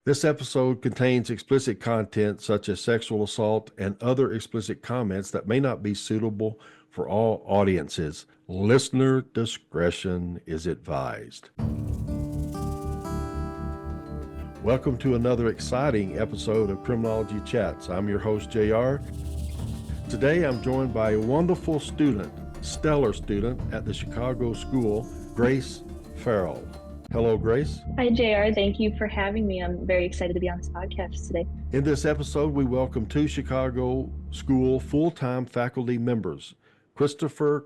This episode contains explicit content such as sexual assault and other explicit comments that may not be suitable for all audiences. Listener discretion is advised. Welcome to another exciting episode of Criminology Chats. I'm your host, JR. Today I'm joined by a wonderful student, stellar student at the Chicago School, Grace Ferrell. Hello, Grace. Hi, JR. Thank you for having me. I'm very excited to be on this podcast today. In this episode, we welcome two Chicago School full-time faculty members, Christopher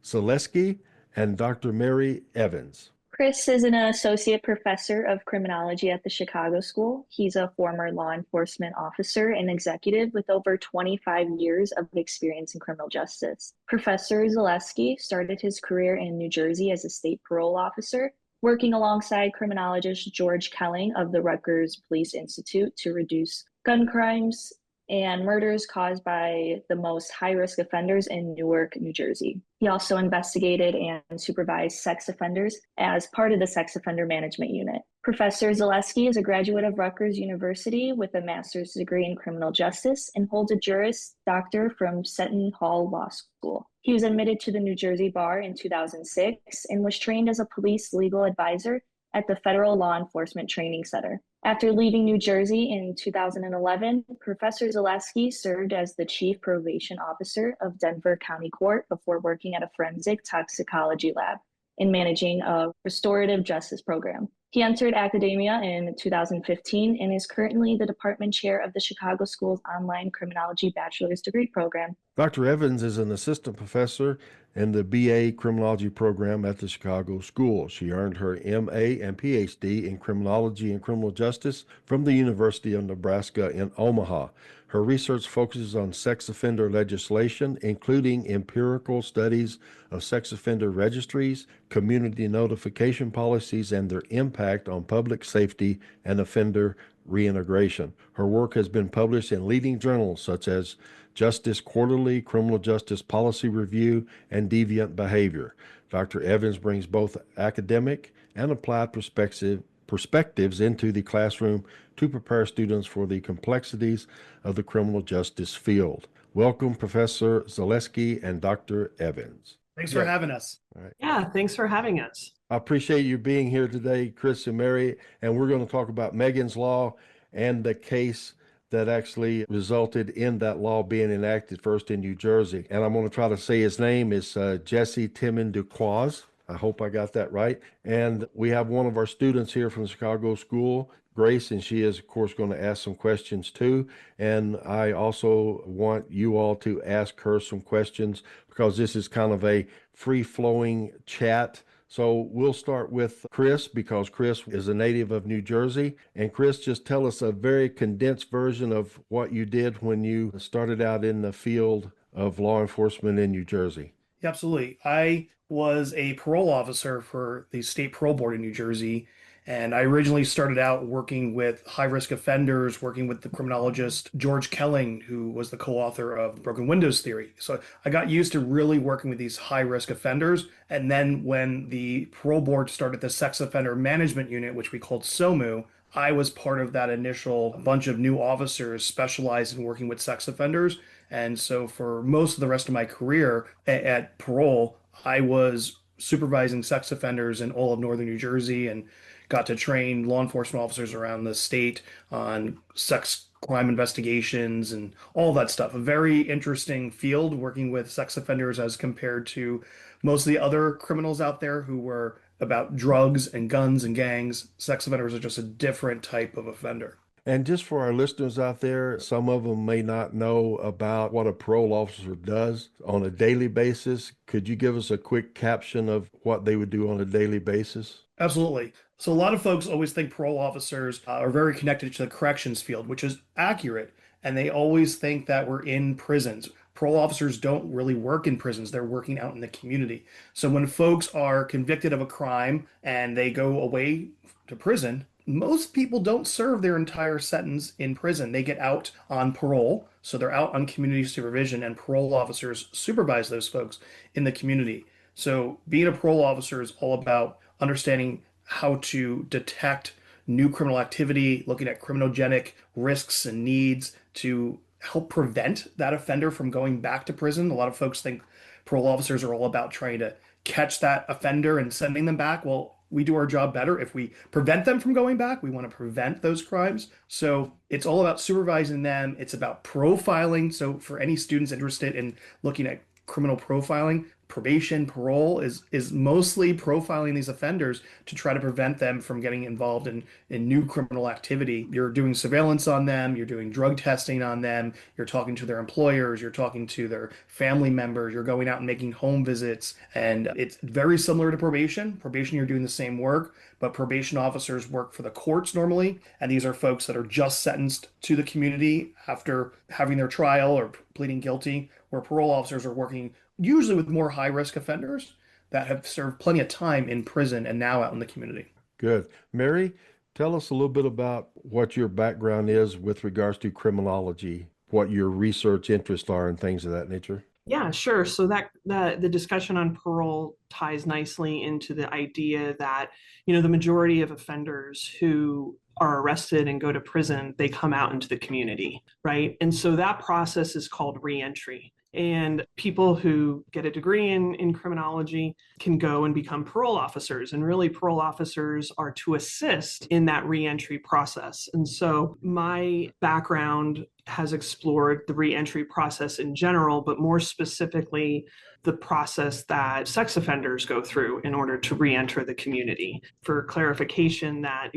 Zaleski and Dr. Mary Evans. Chris is an associate professor of criminology at the Chicago School. He's a former law enforcement officer and executive with over 25 years of experience in criminal justice. Professor Zaleski started his career in New Jersey as a state parole officer, working alongside criminologist George Kelling of the Rutgers Police Institute to reduce gun crimes and murders caused by the most high-risk offenders in Newark, New Jersey. He also investigated and supervised sex offenders as part of the Sex Offender Management Unit. Professor Zaleski is a graduate of Rutgers University with a master's degree in criminal justice and holds a Juris Doctor from Seton Hall Law School. He was admitted to the New Jersey Bar in 2006 and was trained as a police legal advisor at the Federal Law Enforcement Training Center. After leaving New Jersey in 2011, Professor Zaleski served as the Chief Probation Officer of Denver County Court before working at a forensic toxicology lab and managing a restorative justice program. He entered academia in 2015 and is currently the department chair of the Chicago School's online criminology bachelor's degree program. Dr. Evans is an assistant professor in the BA criminology program at the Chicago School. She earned her MA and PhD in criminology and criminal justice from the University of Nebraska in Omaha. Her research focuses on sex offender legislation, including empirical studies of sex offender registries, community notification policies, and their impact on public safety and offender reintegration. Her work has been published in leading journals such as Justice Quarterly, Criminal Justice Policy Review, and Deviant Behavior. Dr. Evans brings both academic and applied perspectives into the classroom to prepare students for the complexities of the criminal justice field. Welcome, Professor Zaleski and Dr. Evans. Thanks for having us. All right. Yeah, thanks for having us. I appreciate you being here today, Chris and Mary, and we're going to talk about Megan's Law and the case that actually resulted in that law being enacted first in New Jersey. And I'm going to try to say his name is Jesse Timmendequas. I hope I got that right. And we have one of our students here from the Chicago School, Grace, and she is, of course, going to ask some questions too. And I also want you all to ask her some questions because this is kind of a free-flowing chat. So we'll start with Chris because Chris is a native of New Jersey. And Chris, just tell us a very condensed version of what you did when you started out in the field of law enforcement in New Jersey. Yeah, absolutely. I was a parole officer for the State Parole Board in New Jersey. And I originally started out working with high-risk offenders, working with the criminologist George Kelling, who was the co-author of the Broken Windows Theory. So I got used to really working with these high-risk offenders. And then when the parole board started the Sex Offender Management Unit, which we called SOMU, I was part of that initial bunch of new officers specialized in working with sex offenders. And so for most of the rest of my career at parole, I was supervising sex offenders in all of northern New Jersey and got to train law enforcement officers around the state on sex crime investigations and all that stuff. A very interesting field working with sex offenders as compared to most of the other criminals out there who were about drugs and guns and gangs. Sex offenders are just a different type of offender. And just for our listeners out there, some of them may not know about what a parole officer does on a daily basis. Could you give us a quick caption of what they would do on a daily basis? Absolutely. So a lot of folks always think parole officers are very connected to the corrections field, which is accurate. And they always think that we're in prisons. Parole officers don't really work in prisons. They're working out in the community. So when folks are convicted of a crime and they go away to prison, most people don't serve their entire sentence in prison. They get out on parole. So they're out on community supervision, and parole officers supervise those folks in the community. So being a parole officer is all about understanding how to detect new criminal activity, looking at criminogenic risks and needs to help prevent that offender from going back to prison. A lot of folks think parole officers are all about trying to catch that offender and sending them back. Well, we do our job better if we prevent them from going back. We want to prevent those crimes. So it's all about supervising them. It's about profiling. So for any students interested in looking at criminal profiling, probation, parole is mostly profiling these offenders to try to prevent them from getting involved in new criminal activity. You're doing surveillance on them, you're doing drug testing on them, you're talking to their employers, you're talking to their family members, you're going out and making home visits. And it's very similar to probation. Probation, you're doing the same work, but probation officers work for the courts normally. And these are folks that are just sentenced to the community after having their trial or pleading guilty, where parole officers are working usually with more high-risk offenders that have served plenty of time in prison and now out in the community. Good. Mary, tell us a little bit about what your background is with regards to criminology, what your research interests are and things of that nature. Yeah, sure. So that the discussion on parole ties nicely into the idea that, the majority of offenders who are arrested and go to prison, they come out into the community, right? And so that process is called reentry. And people who get a degree in criminology can go and become parole officers. And really, parole officers are to assist in that reentry process. And so my background has explored the reentry process in general, but more specifically, the process that sex offenders go through in order to reenter the community. For clarification, that,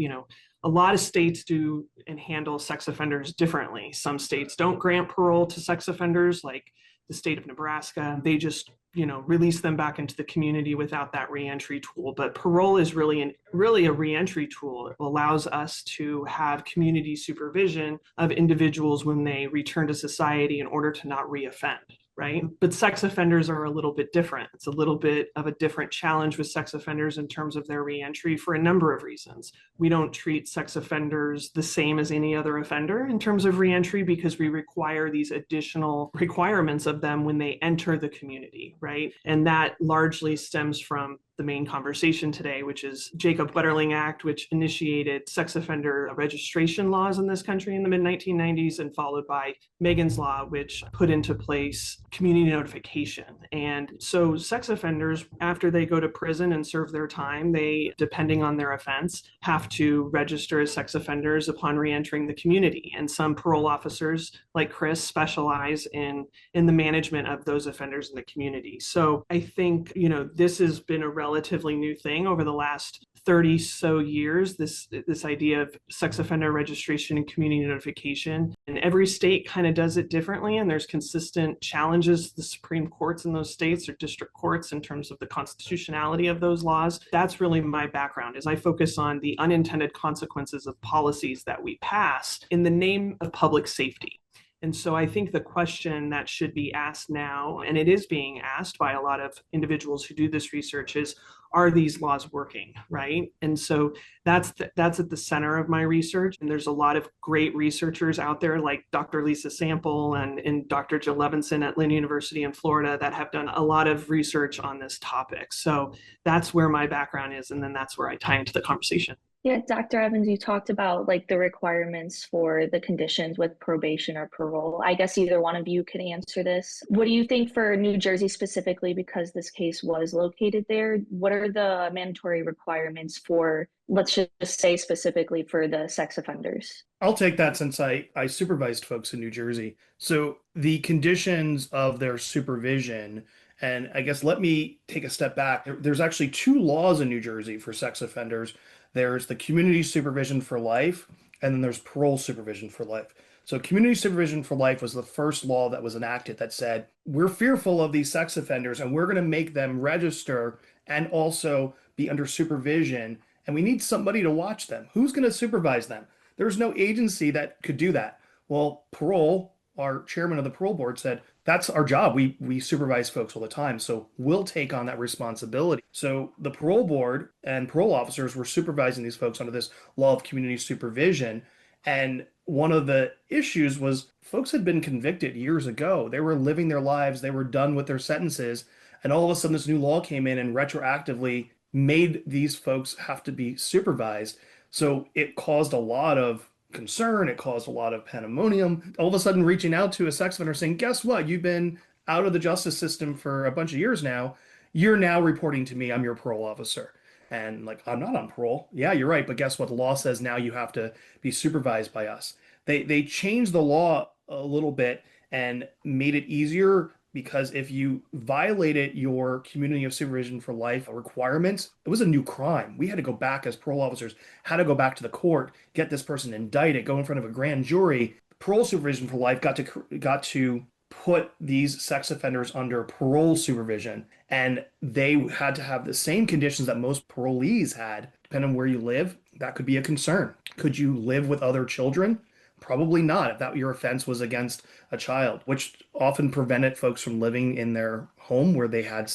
a lot of states do and handle sex offenders differently. Some states don't grant parole to sex offenders, like the state of Nebraska. They just, release them back into the community without that reentry tool. But parole is really a reentry tool. It allows us to have community supervision of individuals when they return to society in order to not reoffend. Right? But sex offenders are a little bit different. It's a little bit of a different challenge with sex offenders in terms of their reentry for a number of reasons. We don't treat sex offenders the same as any other offender in terms of reentry because we require these additional requirements of them when they enter the community, right? And that largely stems from the main conversation today, which is Jacob Butterling Act, which initiated sex offender registration laws in this country in the mid-1990s, and followed by Megan's Law, which put into place community notification. And so sex offenders, after they go to prison and serve their time, they, depending on their offense, have to register as sex offenders upon reentering the community. And some parole officers, like Chris, specialize in the management of those offenders in the community. So I think, this has been a relatively new thing over the last 30 so years, this idea of sex offender registration and community notification. And every state kind of does it differently, and there's consistent challenges to the Supreme Courts in those states or district courts in terms of the constitutionality of those laws. That's really my background, is I focus on the unintended consequences of policies that we pass in the name of public safety. And so I think the question that should be asked now, and it is being asked by a lot of individuals who do this research, is, are these laws working, right? And so that's at the center of my research. And there's a lot of great researchers out there like Dr. Lisa Sample and Dr. Jill Levinson at Lynn University in Florida that have done a lot of research on this topic. So that's where my background is. And then that's where I tie into the conversation. Yeah, Dr. Evans, you talked about the requirements for the conditions with probation or parole. I guess either one of you could answer this. What do you think for New Jersey specifically, because this case was located there? What are the mandatory requirements for, let's just say specifically for the sex offenders? I'll take that since I supervised folks in New Jersey. So the conditions of their supervision, and I guess let me take a step back. There's actually two laws in New Jersey for sex offenders. There's the community supervision for life, and then there's parole supervision for life. So community supervision for life was the first law that was enacted that said, we're fearful of these sex offenders and we're going to make them register and also be under supervision. And we need somebody to watch them. Who's going to supervise them? There's no agency that could do that. Well, parole, our chairman of the parole board, said, that's our job. We supervise folks all the time. So we'll take on that responsibility. So the parole board and parole officers were supervising these folks under this law of community supervision. And one of the issues was folks had been convicted years ago. They were living their lives. They were done with their sentences. And all of a sudden this new law came in and retroactively made these folks have to be supervised. So it caused a lot of concern. It caused a lot of pandemonium. All of a sudden, reaching out to a sex offender saying, guess what? You've been out of the justice system for a bunch of years now. You're now reporting to me. I'm your parole officer. And like, I'm not on parole. Yeah, you're right. But guess what? The law says now you have to be supervised by us. They changed the law a little bit and made it easier because if you violated your community of supervision for life requirements, it was a new crime. We had to go back as parole officers, had to go back to the court, get this person indicted, go in front of a grand jury. Parole supervision for life got to put these sex offenders under parole supervision, and they had to have the same conditions that most parolees had. Depending on where you live, that could be a concern. Could you live with other children? Probably not if that your offense was against a child, which often prevented folks from living in their home where they had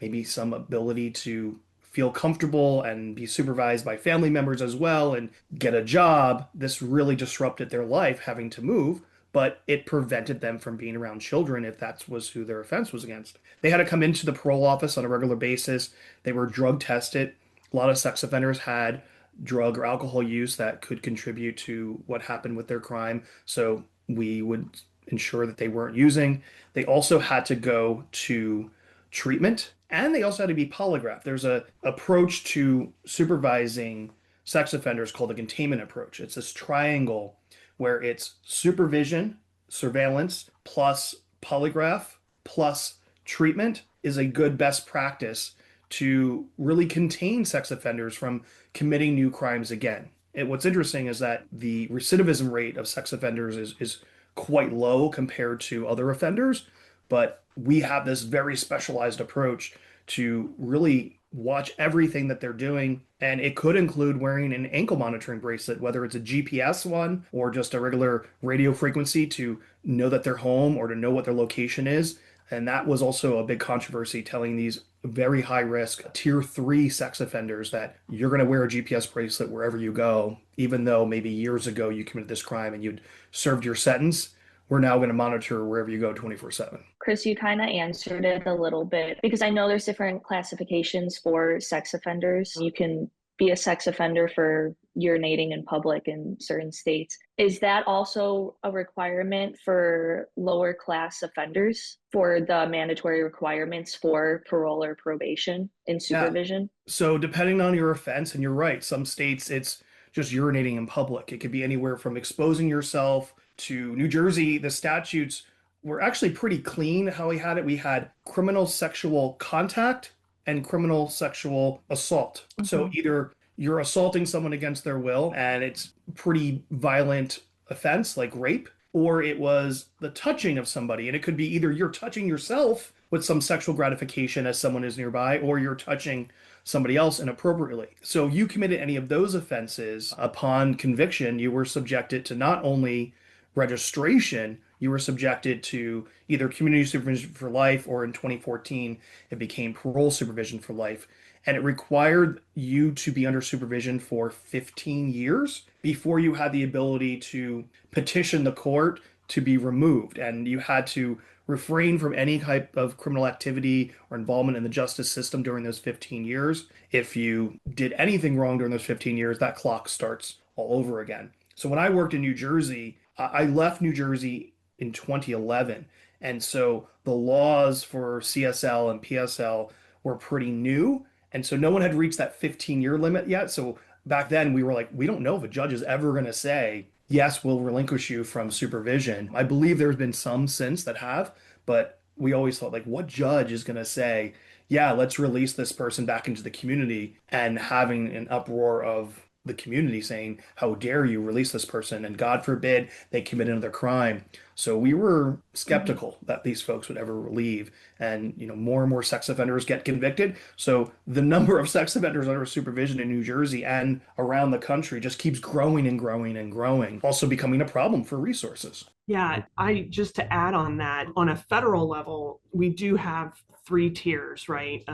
maybe some ability to feel comfortable and be supervised by family members as well and get a job. This really disrupted their life having to move, but it prevented them from being around children if that was who their offense was against. They had to come into the parole office on a regular basis. They were drug tested. A lot of sex offenders had drug or alcohol use that could contribute to what happened with their crime. So we would ensure that they weren't using. They also had to go to treatment, and they also had to be polygraphed. There's a approach to supervising sex offenders called the containment approach. It's this triangle where it's supervision, surveillance, plus polygraph, plus treatment is a good best practice to really contain sex offenders from committing new crimes again. And what's interesting is that the recidivism rate of sex offenders is quite low compared to other offenders, but we have this very specialized approach to really watch everything that they're doing. And it could include wearing an ankle monitoring bracelet, whether it's a GPS one or just a regular radio frequency to know that they're home or to know what their location is. And that was also a big controversy, telling these very high risk tier 3 sex offenders that you're going to wear a GPS bracelet wherever you go, even though maybe years ago you committed this crime and you'd served your sentence. We're now going to monitor wherever you go 24/7. Chris, you kind of answered it a little bit because I know there's different classifications for sex offenders. You can be a sex offender for urinating in public in certain states. Is that also a requirement for lower class offenders for the mandatory requirements for parole or probation in supervision? Yeah. So depending on your offense, and you're right, some states it's just urinating in public. It could be anywhere from exposing yourself to New Jersey. The statutes were actually pretty clean how we had it. We had criminal sexual contact and criminal sexual assault. Mm-hmm. So either you're assaulting someone against their will and it's pretty violent offense like rape, or it was the touching of somebody. And it could be either you're touching yourself with some sexual gratification as someone is nearby, or you're touching somebody else inappropriately. So if you committed any of those offenses, upon conviction, you were subjected to not only registration, you were subjected to either community supervision for life, or in 2014, it became parole supervision for life. And it required you to be under supervision for 15 years before you had the ability to petition the court to be removed. And you had to refrain from any type of criminal activity or involvement in the justice system during those 15 years. If you did anything wrong during those 15 years, that clock starts all over again. So when I worked in New Jersey, I left New Jersey in 2011. And so the laws for CSL and PSL were pretty new. And so no one had reached that 15-year limit yet. So back then we were like, we don't know if a judge is ever going to say, yes, we'll relinquish you from supervision. I believe there's been some since that have, but we always thought, like, what judge is going to say, yeah, let's release this person back into the community, and having an uproar of the community saying, how dare you release this person? And God forbid they commit another crime. So we were skeptical that these folks would ever leave. And, more and more sex offenders get convicted. So the number of sex offenders under supervision in New Jersey and around the country just keeps growing and growing and growing, also becoming a problem for resources. Yeah, just to add on that, on a federal level, we do have 3 tiers, right,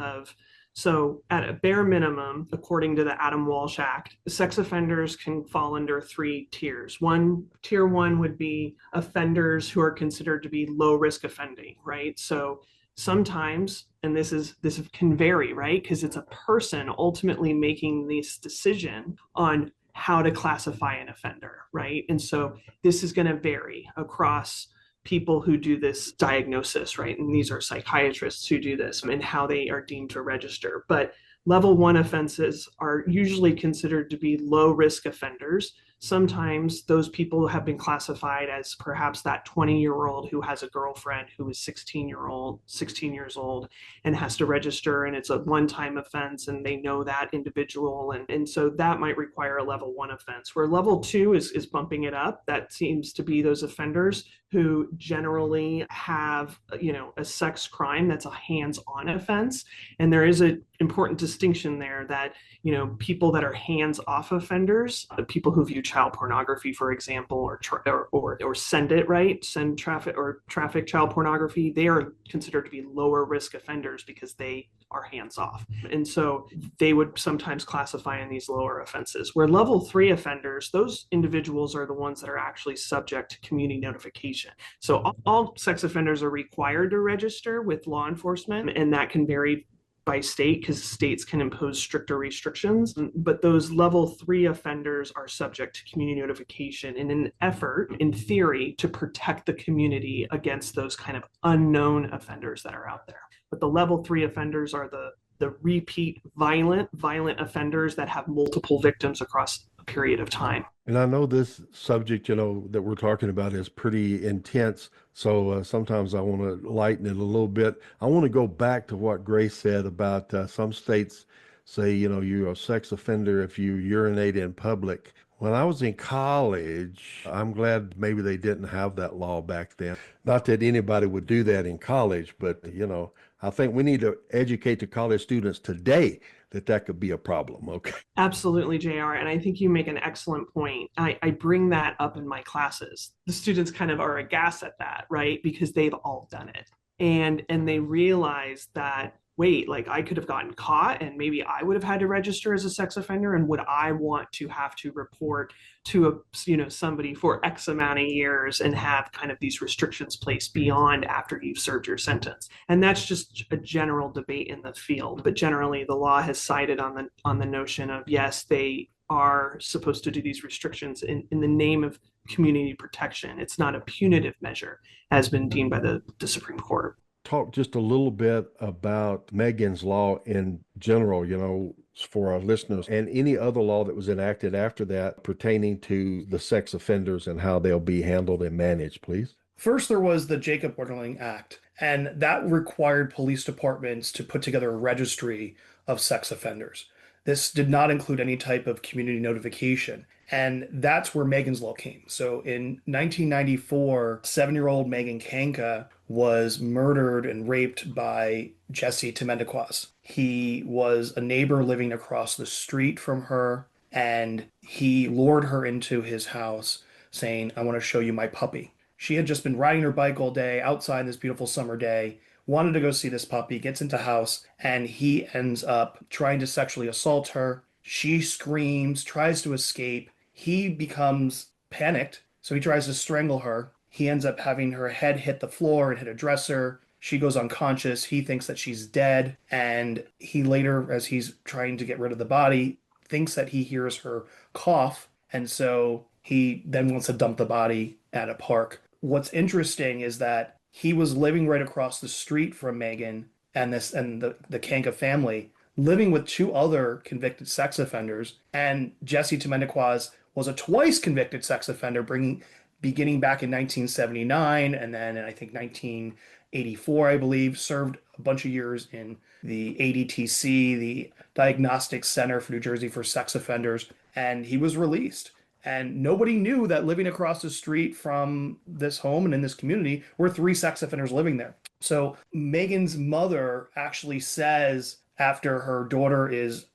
So at a bare minimum, according to the Adam Walsh Act, sex offenders can fall under 3 tiers. Tier 1 would be offenders who are considered to be low risk offending, right? So sometimes, and this can vary, right? Because it's a person ultimately making this decision on how to classify an offender, right? And so this is going to vary across people who do this diagnosis, right? And these are psychiatrists who do this and how they are deemed to register. But level 1 offenses are usually considered to be low risk offenders. Sometimes those people have been classified as perhaps that 20-year-old who has a girlfriend who is 16 years old and has to register, and it's a one-time offense and they know that individual. And so that might require a level 1 offense, where level 2 is bumping it up. That seems to be those offenders who generally have, a sex crime that's a hands-on offense. And there is an important distinction there that, people that are hands-off offenders, people who view child pornography, for example, or send traffic child pornography, they are considered to be lower risk offenders because they are hands-off. And so they would sometimes classify in these lower offenses. Where level 3 offenders, those individuals are the ones that are actually subject to community notification. So all sex offenders are required to register with law enforcement, and that can vary by state because states can impose stricter restrictions. But those level 3 offenders are subject to community notification in an effort, in theory, to protect the community against those kind of unknown offenders that are out there. But the level 3 offenders are the repeat violent offenders that have multiple victims across a period of time. And I know this subject, that we're talking about is pretty intense. So sometimes I want to lighten it a little bit. I want to go back to what Grace said about some states say, you're a sex offender if you urinate in public. When I was in college, I'm glad maybe they didn't have that law back then. Not that anybody would do that in college, but, I think we need to educate the college students today that could be a problem. Okay. Absolutely, JR. And I think you make an excellent point. I bring that up in my classes. The students kind of are aghast at that, right? Because they've all done it. And they realize that, wait, like I could have gotten caught and maybe I would have had to register as a sex offender. And would I want to have to report to somebody for X amount of years and have kind of these restrictions placed beyond after you've served your sentence? And that's just a general debate in the field. But generally, the law has sided on the notion of, yes, they are supposed to do these restrictions in the name of community protection. It's not a punitive measure, as been deemed by the Supreme Court. Talk just a little bit about Megan's law in general, for our listeners, and any other law that was enacted after that pertaining to the sex offenders and how they'll be handled and managed, please. First, there was the Jacob Wetterling Act, and that required police departments to put together a registry of sex offenders. This did not include any type of community notification. And that's where Megan's Law came. So in 1994, 7-year-old Megan Kanka was murdered and raped by Jesse Timmendequas. He was a neighbor living across the street from her, and he lured her into his house saying, "I want to show you my puppy." She had just been riding her bike all day outside this beautiful summer day, wanted to go see this puppy, gets into house, and he ends up trying to sexually assault her. She screams, tries to escape. He becomes panicked, so he tries to strangle her. He ends up having her head hit the floor and hit a dresser. She goes unconscious. He thinks that she's dead, and he later, as he's trying to get rid of the body, thinks that he hears her cough, and so he then wants to dump the body at a park. What's interesting is that he was living right across the street from Megan and the Kanka family, living with 2 other convicted sex offenders, and Jesse Timmendequas was a twice convicted sex offender, beginning back in 1979, and then in, I think, 1984, I believe, served a bunch of years in the ADTC, the Diagnostic Center for New Jersey for Sex Offenders, and he was released. And nobody knew that living across the street from this home and in this community were 3 sex offenders living there. So Megan's mother actually says, after her daughter is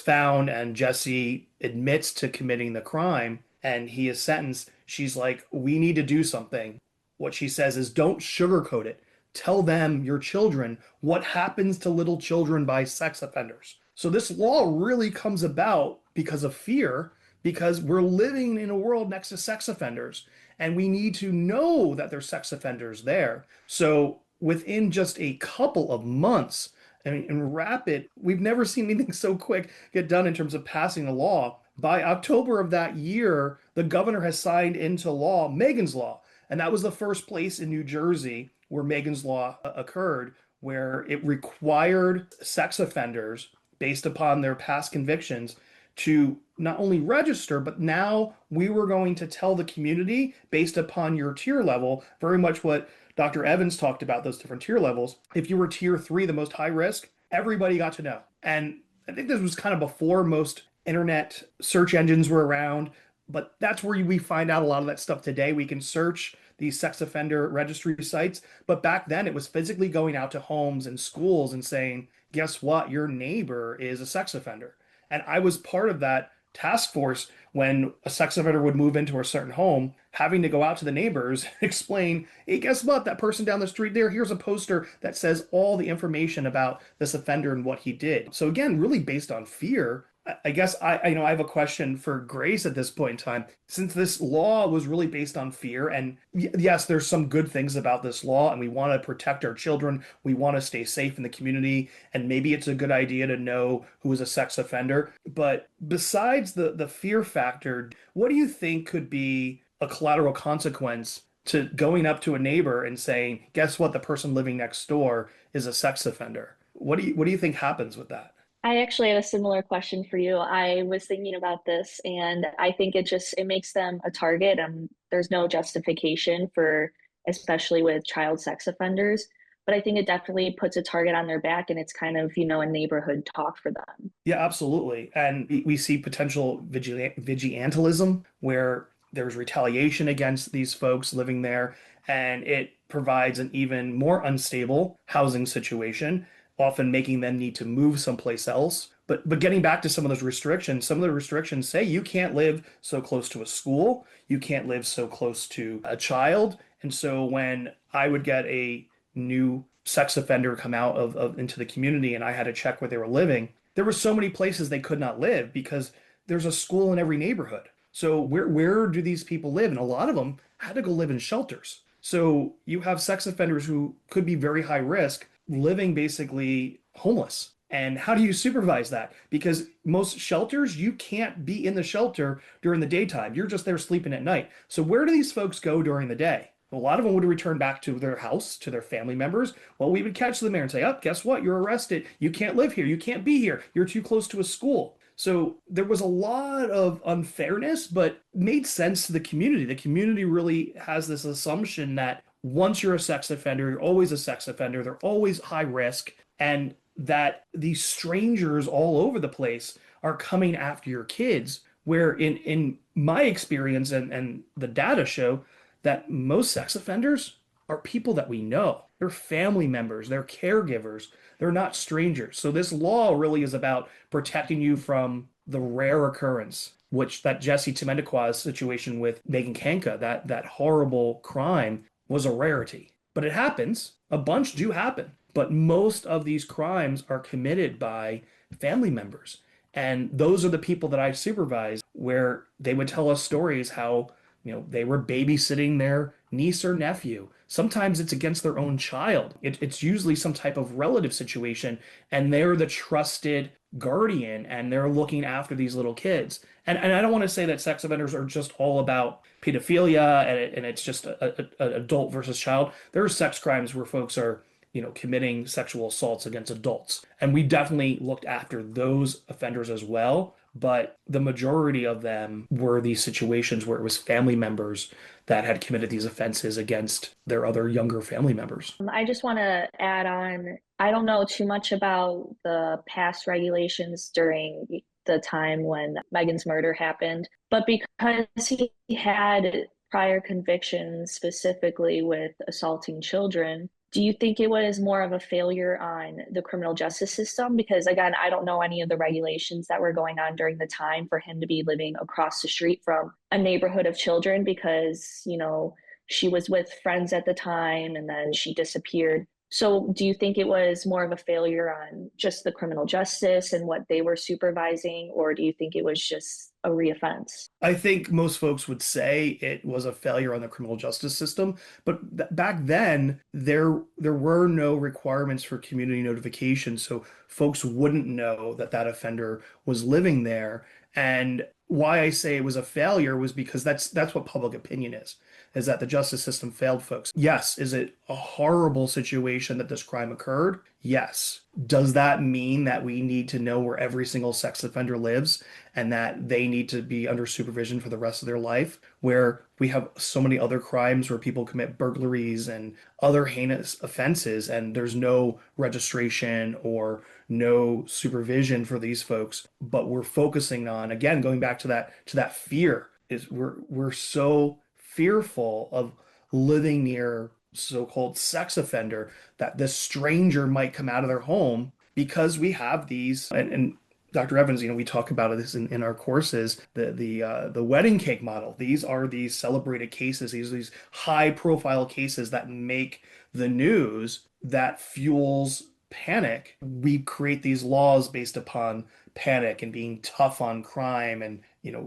found and Jesse admits to committing the crime and he is sentenced, she's like, "We need to do something." What she says is, "Don't sugarcoat it. Tell them, your children, what happens to little children by sex offenders." So this law really comes about because of fear, because we're living in a world next to sex offenders and we need to know that there's sex offenders there. So within just a couple of months, I mean, in rapid, we've never seen anything so quick get done in terms of passing a law. By October of that year, the governor has signed into law Megan's Law. And that was the first place in New Jersey where Megan's Law occurred, where it required sex offenders, based upon their past convictions, to not only register, but now we were going to tell the community based upon your tier level, very much what Dr. Evans talked about, those different tier levels. If you were tier 3, the most high risk, everybody got to know. And I think this was kind of before most internet search engines were around, but that's where we find out a lot of that stuff today. We can search these sex offender registry sites, but back then it was physically going out to homes and schools and saying, guess what? Your neighbor is a sex offender. And I was part of that task force when a sex offender would move into a certain home, having to go out to the neighbors, explain, hey, guess what? That person down the street there, here's a poster that says all the information about this offender and what he did. So again, really based on fear. I guess I have a question for Grace at this point in time. Since this law was really based on fear, and yes, there's some good things about this law, and we want to protect our children, we want to stay safe in the community, and maybe it's a good idea to know who is a sex offender. But besides the fear factor, what do you think could be a collateral consequence to going up to a neighbor and saying, guess what, the person living next door is a sex offender? What do you think happens with that? I actually have a similar question for you. I was thinking about this, and I think it makes them a target. There's no justification for, especially with child sex offenders, but I think it definitely puts a target on their back, and it's kind of, a neighborhood talk for them. Yeah, absolutely. And we see potential vigilantism where there's retaliation against these folks living there, and it provides an even more unstable housing situation, often making them need to move someplace else. But getting back to some of the restrictions say you can't live so close to a school, you can't live so close to a child. And so when I would get a new sex offender come out of into the community and I had to check where they were living, there were so many places they could not live because there's a school in every neighborhood. So where do these people live? And a lot of them had to go live in shelters. So you have sex offenders who could be very high risk living basically homeless. And how do you supervise that? Because most shelters, you can't be in the shelter during the daytime. You're just there sleeping at night. So where do these folks go during the day? A lot of them would return back to their house, to their family members. Well, we would catch them there and say, oh, guess what? You're arrested. You can't live here. You can't be here. You're too close to a school. So there was a lot of unfairness, but made sense to the community. The community really has this assumption that once you're a sex offender, you're always a sex offender. They're always high risk. And that these strangers all over the place are coming after your kids, where in my experience and the data show that most sex offenders are people that we know. They're family members, they're caregivers, they're not strangers. So this law really is about protecting you from the rare occurrence, which that Jesse Timmendequas situation with Megan Kanka, that horrible crime, was a rarity. But it happens. A bunch do happen. But most of these crimes are committed by family members. And those are the people that I supervise, where they would tell us stories how, they were babysitting their niece or nephew. Sometimes it's against their own child. It's usually some type of relative situation, and they're the trusted guardian, and they're looking after these little kids. And I don't want to say that sex offenders are just all about pedophilia and it's just an adult versus child. There are sex crimes where folks are committing sexual assaults against adults. And we definitely looked after those offenders as well. But the majority of them were these situations where it was family members that had committed these offenses against their other younger family members. I just want to add on, I don't know too much about the past regulations during the time when Megan's murder happened, but because he had prior convictions specifically with assaulting children, do you think it was more of a failure on the criminal justice system? Because again, I don't know any of the regulations that were going on during the time for him to be living across the street from a neighborhood of children because, she was with friends at the time and then she disappeared. So do you think it was more of a failure on just the criminal justice and what they were supervising, or do you think it was just a reoffense? I think most folks would say it was a failure on the criminal justice system, but back then there were no requirements for community notification, so folks wouldn't know that offender was living there. And why I say it was a failure was because that's what public opinion is that the justice system failed folks. Yes. Is it a horrible situation that this crime occurred? Yes. Does that mean that we need to know where every single sex offender lives and that they need to be under supervision for the rest of their life, where we have so many other crimes where people commit burglaries and other heinous offenses and there's no registration or no supervision for these folks, but we're focusing on, again, going back to that fear, is we're so fearful of living near so-called sex offender that this stranger might come out of their home, because we have these, and Dr. Evans, we talk about this in our courses, the wedding cake model. These are these celebrated cases, these high profile cases that make the news, that fuels panic. We create these laws based upon panic and being tough on crime and,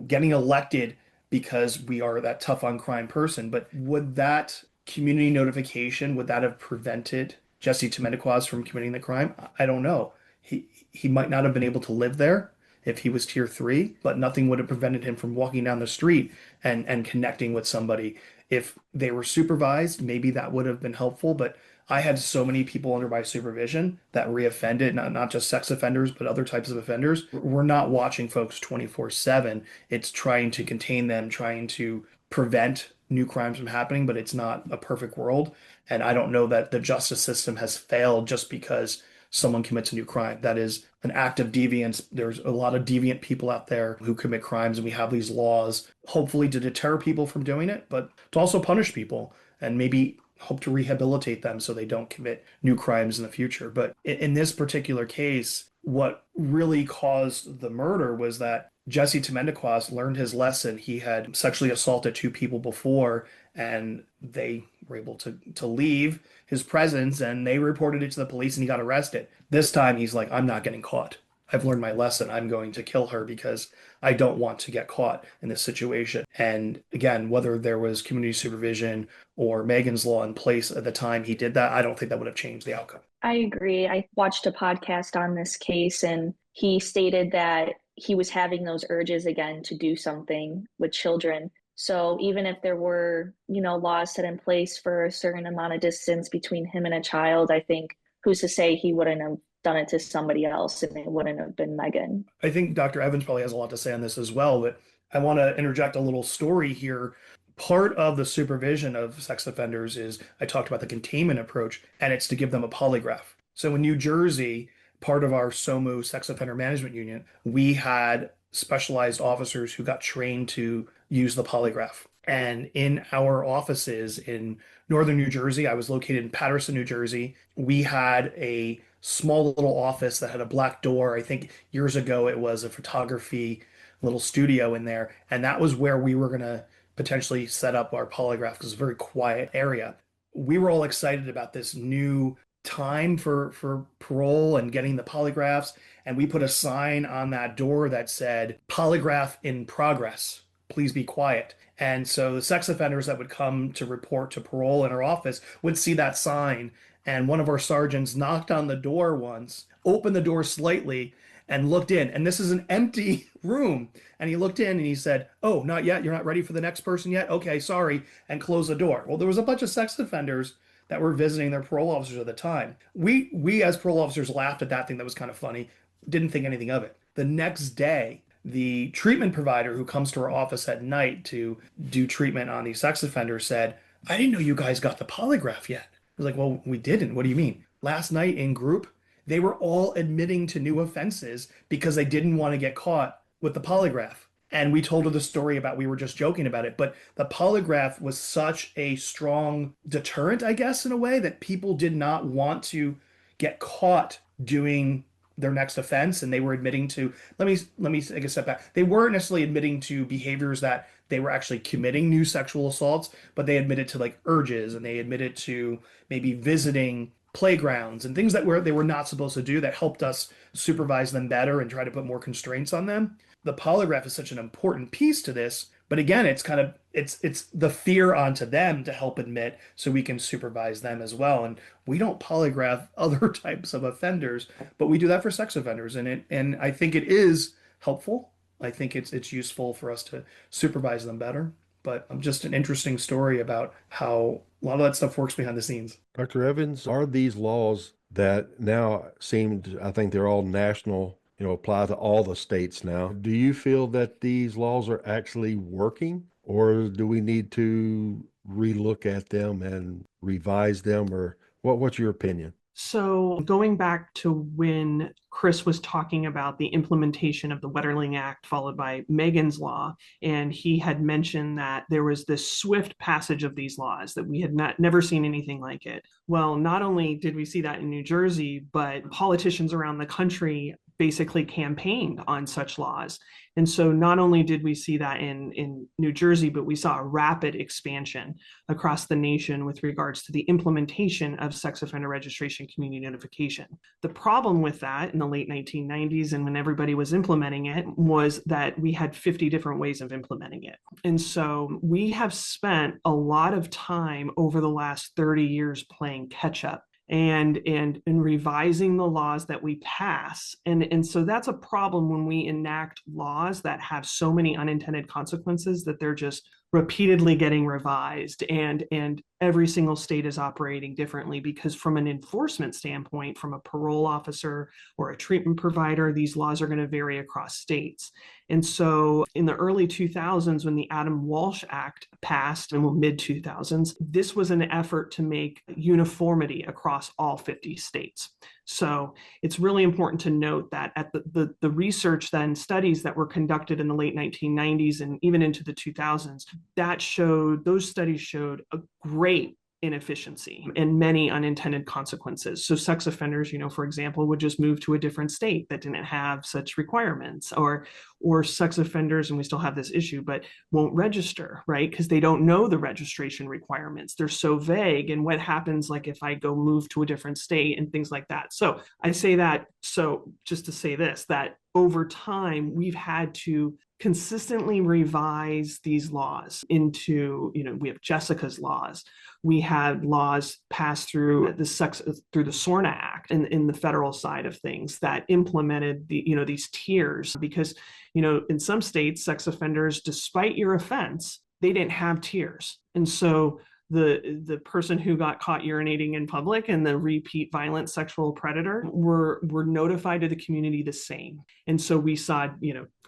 getting elected because we are that tough on crime person. But would that community notification, would that have prevented Jesse Timmendequas from committing the crime? I don't know. He might not have been able to live there if he was tier 3, but nothing would have prevented him from walking down the street and connecting with somebody. If they were supervised, maybe that would have been helpful. But I had so many people under my supervision that reoffended, not just sex offenders, but other types of offenders. We're not watching folks 24/7. It's trying to contain them, trying to prevent new crimes from happening, but it's not a perfect world. And I don't know that the justice system has failed just because someone commits a new crime. That is an act of deviance. There's a lot of deviant people out there who commit crimes, and we have these laws, hopefully to deter people from doing it, but to also punish people and maybe hope to rehabilitate them so they don't commit new crimes in the future. But in this particular case, what really caused the murder was that Jesse Timmendequas learned his lesson. He had sexually assaulted 2 people before, and they were able to leave his presence, and they reported it to the police, and he got arrested. This time he's like, I'm not getting caught. I've learned my lesson. I'm going to kill her because I don't want to get caught in this situation. And again, whether there was community supervision or Megan's Law in place at the time he did that, I don't think that would have changed the outcome. I agree. I watched a podcast on this case, and he stated that he was having those urges again to do something with children. So even if there were, laws set in place for a certain amount of distance between him and a child, I think who's to say he wouldn't have done it to somebody else and it wouldn't have been Megan. I think Dr. Evans probably has a lot to say on this as well, but I want to interject a little story here. Part of the supervision of sex offenders is, I talked about the containment approach, and it's to give them a polygraph. So in New Jersey, part of our SOMU, Sex Offender Management Union, we had specialized officers who got trained to use the polygraph. And in our offices in northern New Jersey, I was located in Paterson, New Jersey, we had a small little office that had a black door. I think years ago it was a photography little studio in there. And that was where we were going to potentially set up our polygraph, because it's a very quiet area. We were all excited about this new time for parole and getting the polygraphs. And we put a sign on that door that said, "Polygraph in progress. Please be quiet." And so the sex offenders that would come to report to parole in our office would see that sign. And one of our sergeants knocked on the door once, opened the door slightly, and looked in. And this is an empty room. And he looked in and he said, "Oh, not yet. You're not ready for the next person yet? Okay, sorry," and closed the door. Well, there was a bunch of sex offenders that were visiting their parole officers at the time. We as parole officers laughed at that thing. That was kind of funny. Didn't think anything of it. The next day, the treatment provider who comes to our office at night to do treatment on these sex offenders said, "I didn't know you guys got the polygraph yet." I was like, "Well, we didn't. What do you mean?" Last night in group, they were all admitting to new offenses because they didn't want to get caught with the polygraph. And we told her the story about, we were just joking about it, but the polygraph was such a strong deterrent, I guess, in a way, that people did not want to get caught doing their next offense. And they were admitting to, let me take a step back. They weren't necessarily admitting to behaviors that they were actually committing new sexual assaults, but they admitted to like urges, and they admitted to maybe visiting playgrounds and things that they were not supposed to do, that helped us supervise them better and try to put more constraints on them. The polygraph is such an important piece to this, but again, it's kind of, it's the fear onto them to help admit so we can supervise them as well. And we don't polygraph other types of offenders, but we do that for sex offenders. And I think it is helpful. I think it's useful for us to supervise them better. But just an interesting story about how a lot of that stuff works behind the scenes. Dr. Evans, are these laws that now seem to, I think they're all national, apply to all the states now. Do you feel that these laws are actually working, or do we need to relook at them and revise them, or what's your opinion? So going back to when Chris was talking about the implementation of the Wetterling Act followed by Megan's Law, and he had mentioned that there was this swift passage of these laws that we had never seen anything like it. Well, not only did we see that in New Jersey, but politicians around the country basically campaigned on such laws. And so not only did we see that in New Jersey, but we saw a rapid expansion across the nation with regards to the implementation of sex offender registration community notification. The problem with that in the late 1990s and when everybody was implementing it was that we had 50 different ways of implementing it. And so we have spent a lot of time over the last 30 years playing catch up and revising the laws that we pass. And so that's a problem when we enact laws that have so many unintended consequences that they're just repeatedly getting revised, and every single state is operating differently, because from an enforcement standpoint, from a parole officer or a treatment provider, these laws are going to vary across states. And so in the early 2000s, when the Adam Walsh Act passed, in the mid 2000s, this was an effort to make uniformity across all 50 states. So it's really important to note that at the research then studies that were conducted in the late 1990s and even into the 2000s, those studies showed a great inefficiency and many unintended consequences. So sex offenders, for example, would just move to a different state that didn't have such requirements, or sex offenders, and we still have this issue, but won't register, right? Because they don't know the registration requirements. They're so vague. And what happens, like if I go move to a different state and things like that. So I say that, so just to say this, that over time, we've had to consistently revise these laws into, we have Jessica's laws. We had laws passed through the SORNA Act in the federal side of things that implemented these tiers, because, in some states, sex offenders, despite your offense, they didn't have tiers. And so the person who got caught urinating in public and the repeat violent sexual predator were notified to the community the same. And so we saw,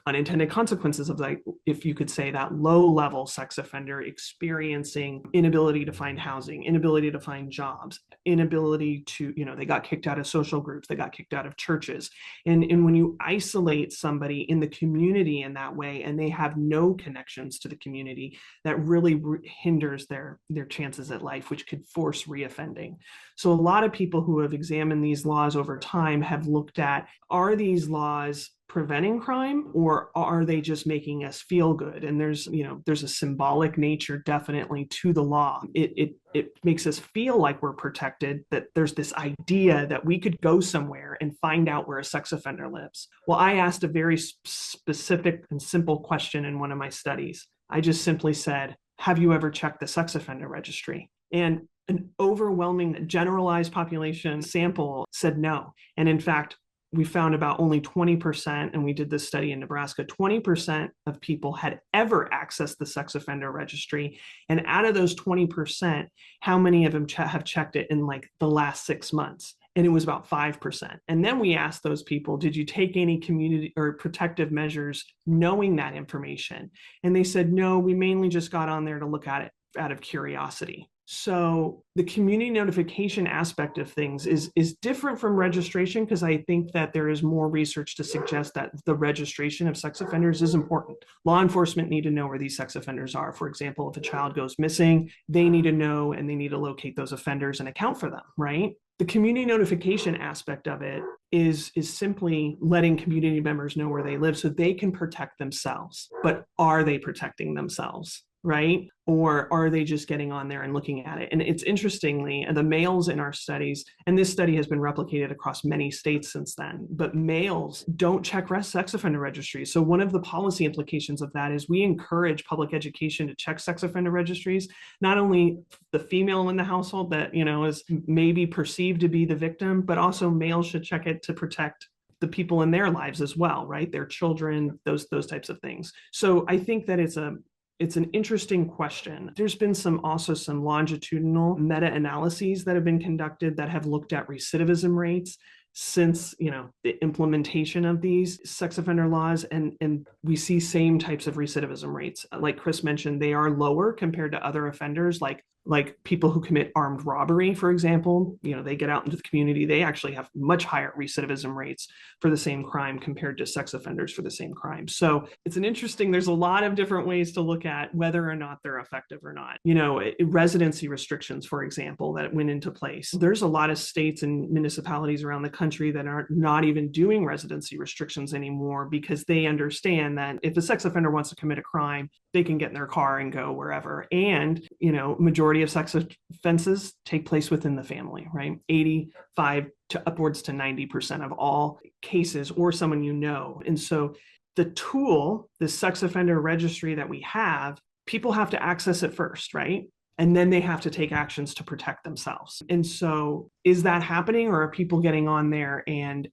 unintended consequences of, like, if you could say, that low-level sex offender experiencing inability to find housing, inability to find jobs, inability to, they got kicked out of social groups, they got kicked out of churches. And when you isolate somebody in the community in that way, and they have no connections to the community, that really hinders their chances at life, which could force reoffending. So a lot of people who have examined these laws over time have looked at, are these laws preventing crime, or are they just making us feel good? And there's a symbolic nature definitely to the law. It makes us feel like we're protected, that there's this idea that we could go somewhere and find out where a sex offender lives. Well, I asked a very specific and simple question in one of my studies. I just simply said, have you ever checked the sex offender registry? And an overwhelming generalized population sample said no. And in fact, we found about only 20%, and we did this study in Nebraska, 20% of people had ever accessed the sex offender registry. And out of those 20%, how many of them have checked it in like the last 6 months? And it was about 5%. And then we asked those people, did you take any community or protective measures knowing that information? And they said, no, we mainly just got on there to look at it out of curiosity. So the community notification aspect of things is different from registration, because I think that there is more research to suggest that the registration of sex offenders is important. Law enforcement need to know where these sex offenders are. For example, if a child goes missing, they need to know, and they need to locate those offenders and account for them, right? The community notification aspect of it is simply letting community members know where they live so they can protect themselves. But are they protecting themselves? Right? Or are they just getting on there and looking at it? And it's interestingly, the males in our studies, and this study has been replicated across many states since then, but males don't check sex offender registries. So one of the policy implications of that is we encourage public education to check sex offender registries, not only the female in the household that, is maybe perceived to be the victim, but also males should check it to protect the people in their lives as well, right? Their children, those types of things. So I think that it's an interesting question. There's been some longitudinal meta-analyses that have been conducted that have looked at recidivism rates since the implementation of these sex offender laws, and we see same types of recidivism rates. Like Chris mentioned, they are lower compared to other offenders, like people who commit armed robbery, for example. They get out into the community, they actually have much higher recidivism rates for the same crime compared to sex offenders for the same crime. So it's there's a lot of different ways to look at whether or not they're effective or not. Residency restrictions, for example, that went into place. There's a lot of states and municipalities around the country that are not even doing residency restrictions anymore, because they understand that if a sex offender wants to commit a crime, they can get in their car and go wherever. And, majority of sex offenses take place within the family, right? 85 to upwards to 90% of all cases, or someone And so the tool, the sex offender registry that we have, people have to access it first, right? And then they have to take actions to protect themselves. And so is that happening, or are people getting on there and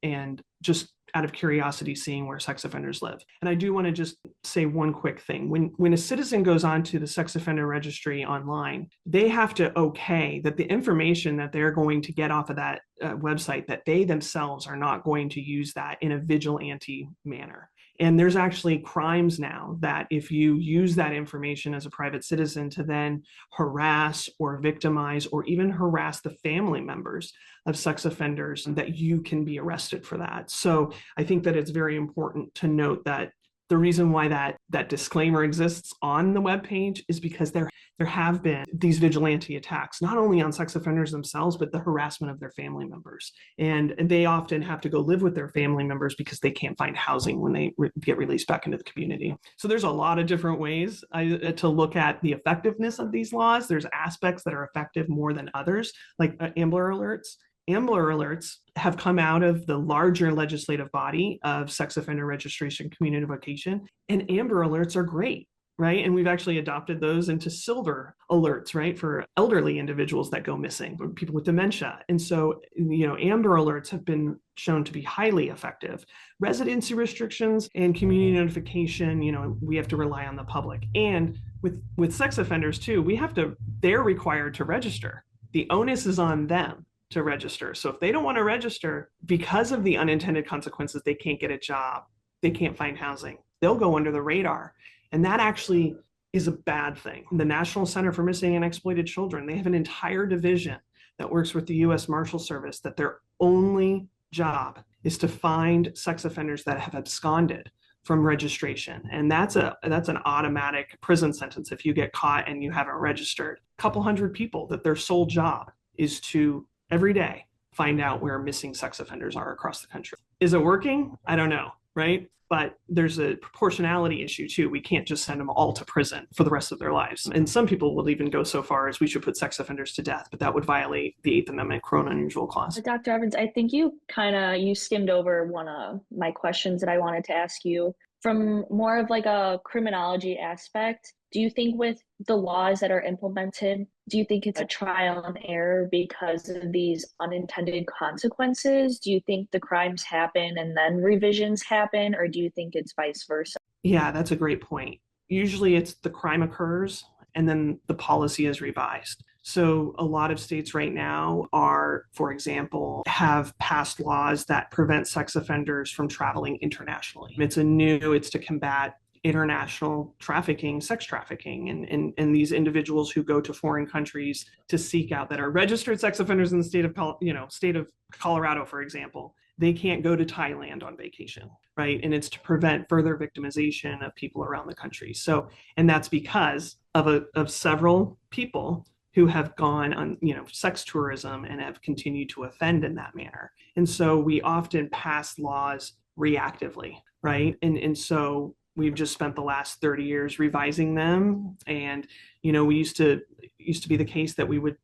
just out of curiosity seeing where sex offenders live? And I do want to just say one quick thing. When a citizen goes onto the sex offender registry online, they have to okay that the information that they're going to get off of that website, that they themselves are not going to use that in a vigilante manner. And there's actually crimes now that if you use that information as a private citizen to then harass or victimize or even harass the family members of sex offenders, that you can be arrested for that. So I think that it's very important to note that the reason why that disclaimer exists on the webpage is because there have been these vigilante attacks, not only on sex offenders themselves, but the harassment of their family members. And they often have to go live with their family members because they can't find housing when they get released back into the community. So there's a lot of different ways to look at the effectiveness of these laws. There's aspects that are effective more than others, like Amber Alerts. Amber Alerts have come out of the larger legislative body of sex offender registration communication, and Amber Alerts are great, right? And we've actually adopted those into Silver Alerts, right, for elderly individuals that go missing, or people with dementia. And so, Amber Alerts have been shown to be highly effective. Residency restrictions and community notification, we have to rely on the public. And with sex offenders too, they're required to register. The onus is on them to register. So if they don't want to register, because of the unintended consequences, they can't get a job, they can't find housing, they'll go under the radar. And that actually is a bad thing. The National Center for Missing and Exploited Children, they have an entire division that works with the U.S. Marshal Service, that their only job is to find sex offenders that have absconded from registration. And that's an automatic prison sentence if you get caught and you haven't registered. A couple hundred people that their sole job is to every day find out where missing sex offenders are across the country. Is it working? I don't know, right? But there's a proportionality issue too. We can't just send them all to prison for the rest of their lives. And some people will even go so far as we should put sex offenders to death, but that would violate the Eighth Amendment cruel and unusual clause. Dr. Evans, I think you skimmed over one of my questions that I wanted to ask you. From more of like a criminology aspect, do you think with the laws that are implemented, do you think it's a trial and error because of these unintended consequences? Do you think the crimes happen and then revisions happen, or do you think it's vice versa? Yeah, that's a great point. Usually it's the crime occurs and then the policy is revised. So a lot of states right now for example, have passed laws that prevent sex offenders from traveling internationally. It's to combat international trafficking, sex trafficking, and these individuals who go to foreign countries to seek out, that are registered sex offenders in the state of Colorado, for example. They can't go to Thailand on vacation, right? And it's to prevent further victimization of people around the country. So, and that's because of several people who have gone on, sex tourism and have continued to offend in that manner. And so we often pass laws reactively, right? And so we've just spent the last 30 years revising them. And, we used to be the case that we would,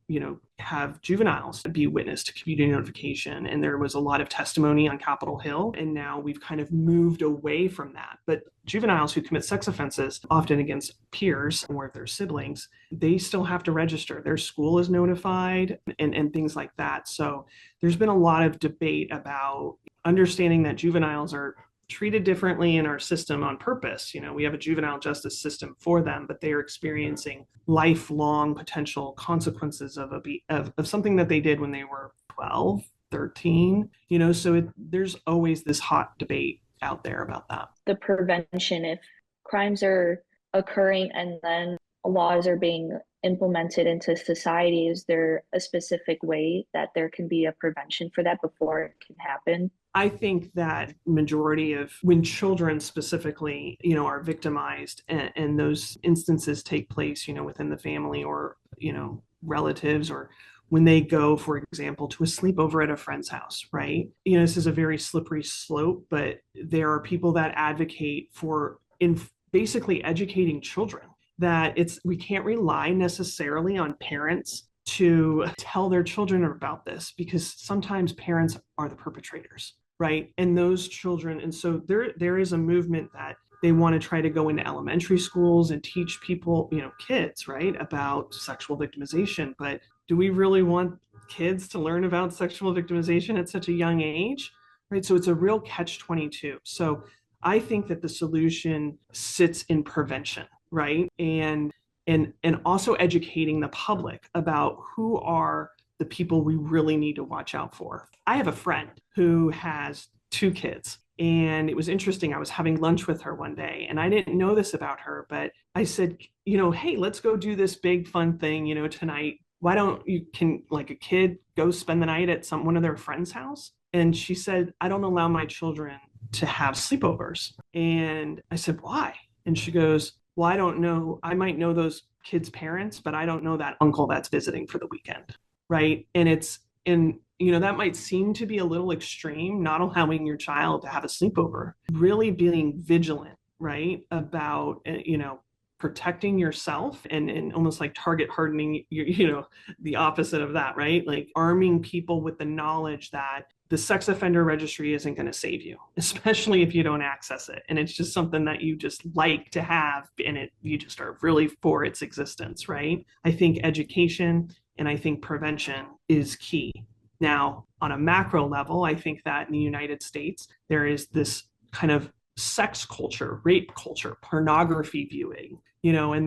have juveniles be witness to community notification. And there was a lot of testimony on Capitol Hill. And now we've kind of moved away from that. But juveniles who commit sex offenses, often against peers or their siblings, they still have to register. Their school is notified and things like that. So there's been a lot of debate about understanding that juveniles are treated differently in our system on purpose. We have a juvenile justice system for them, but they are experiencing lifelong potential consequences of something that they did when they were 12, 13. So there's always this hot debate out there about that. The prevention, if crimes are occurring and then laws are being implemented into society, is there a specific way that there can be a prevention for that before it can happen? I think that majority of when children specifically, are victimized and those instances take place, within the family or, relatives, or when they go, for example, to a sleepover at a friend's house, right? This is a very slippery slope, but there are people that advocate for basically educating children that we can't rely necessarily on parents to tell their children about this, because sometimes parents are the perpetrators, right? And those children, and so there is a movement that they want to try to go into elementary schools and teach people, kids, right, about sexual victimization. But do we really want kids to learn about sexual victimization at such a young age, right? So it's a real catch-22. So I think that the solution sits in prevention, right? And also educating the public about who are the people we really need to watch out for. I have a friend who has 2 kids. And it was interesting. I was having lunch with her one day and I didn't know this about her, but I said, hey, let's go do this big fun thing, tonight. Why don't you, can like a kid go spend the night at one of their friends' house? And she said, I don't allow my children to have sleepovers. And I said, why? And she goes, well, I don't know. I might know those kids' parents, but I don't know that uncle that's visiting for the weekend. Right. And that might seem to be a little extreme, not allowing your child to have a sleepover, really being vigilant, right, about, protecting yourself and almost like target hardening, the opposite of that, right? Like arming people with the knowledge that the sex offender registry isn't going to save you, especially if you don't access it. And it's just something that you just like to have, and you just are really for its existence, right? I think education and I think prevention is key. Now, on a macro level, I think that in the United States, there is this kind of sex culture, rape culture, pornography viewing, and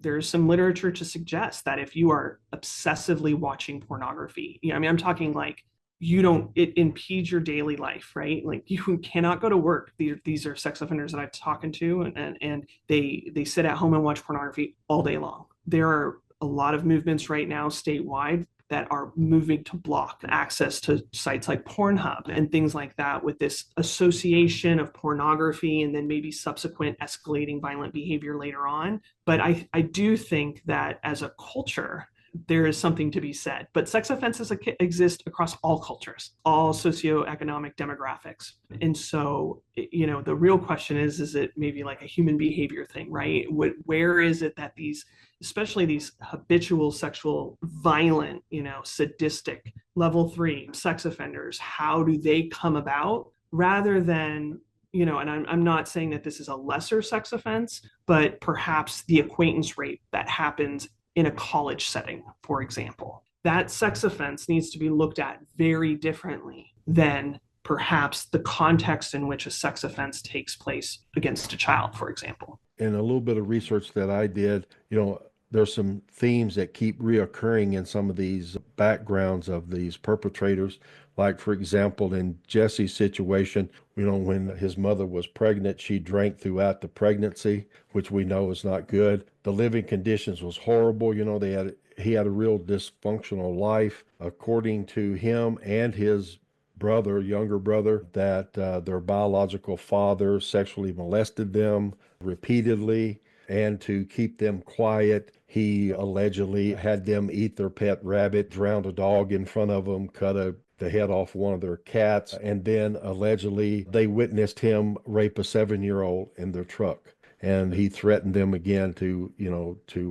there's some literature to suggest that if you are obsessively watching pornography, I'm talking like it impedes your daily life, right? Like you cannot go to work. These are sex offenders that I've talked to, and they sit at home and watch pornography all day long. There are a lot of movements right now statewide that are moving to block access to sites like Pornhub and things like that, with this association of pornography and then maybe subsequent escalating violent behavior later on. But I do think that as a culture, there is something to be said. But sex offenses exist across all cultures, all socioeconomic demographics. And so, the real question is it maybe like a human behavior thing, right? Where is it that especially these habitual sexual, violent, sadistic level 3 sex offenders, how do they come about, rather than, and I'm not saying that this is a lesser sex offense, but perhaps the acquaintance rape that happens in a college setting, for example. That sex offense needs to be looked at very differently than perhaps the context in which a sex offense takes place against a child, for example. In a little bit of research that I did, there's some themes that keep reoccurring in some of these backgrounds of these perpetrators. Like, for example, in Jesse's situation, when his mother was pregnant, she drank throughout the pregnancy, which we know is not good. The living conditions was horrible. He had a real dysfunctional life. According to him and his younger brother, that their biological father sexually molested them repeatedly. And to keep them quiet, he allegedly had them eat their pet rabbit, drowned a dog in front of them, cut the head off one of their cats, and then allegedly they witnessed him rape a 7-year-old in their truck. And he threatened them again to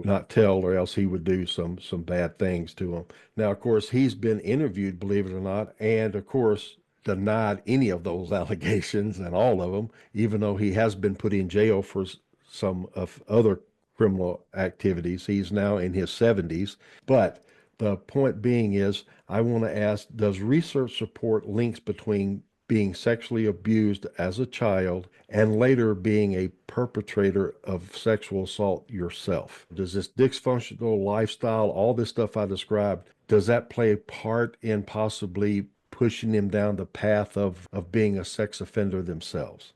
not tell, or else he would do some bad things to them. Now, of course, he's been interviewed, believe it or not, and of course denied any of those allegations, and all of them, even though he has been put in jail for some of other criminal activities. He's now in his 70s. But The point being is, I want to ask, does research support links between being sexually abused as a child and later being a perpetrator of sexual assault yourself? Does this dysfunctional lifestyle, all this stuff I described, does that play a part in possibly pushing them down the path of being a sex offender themselves?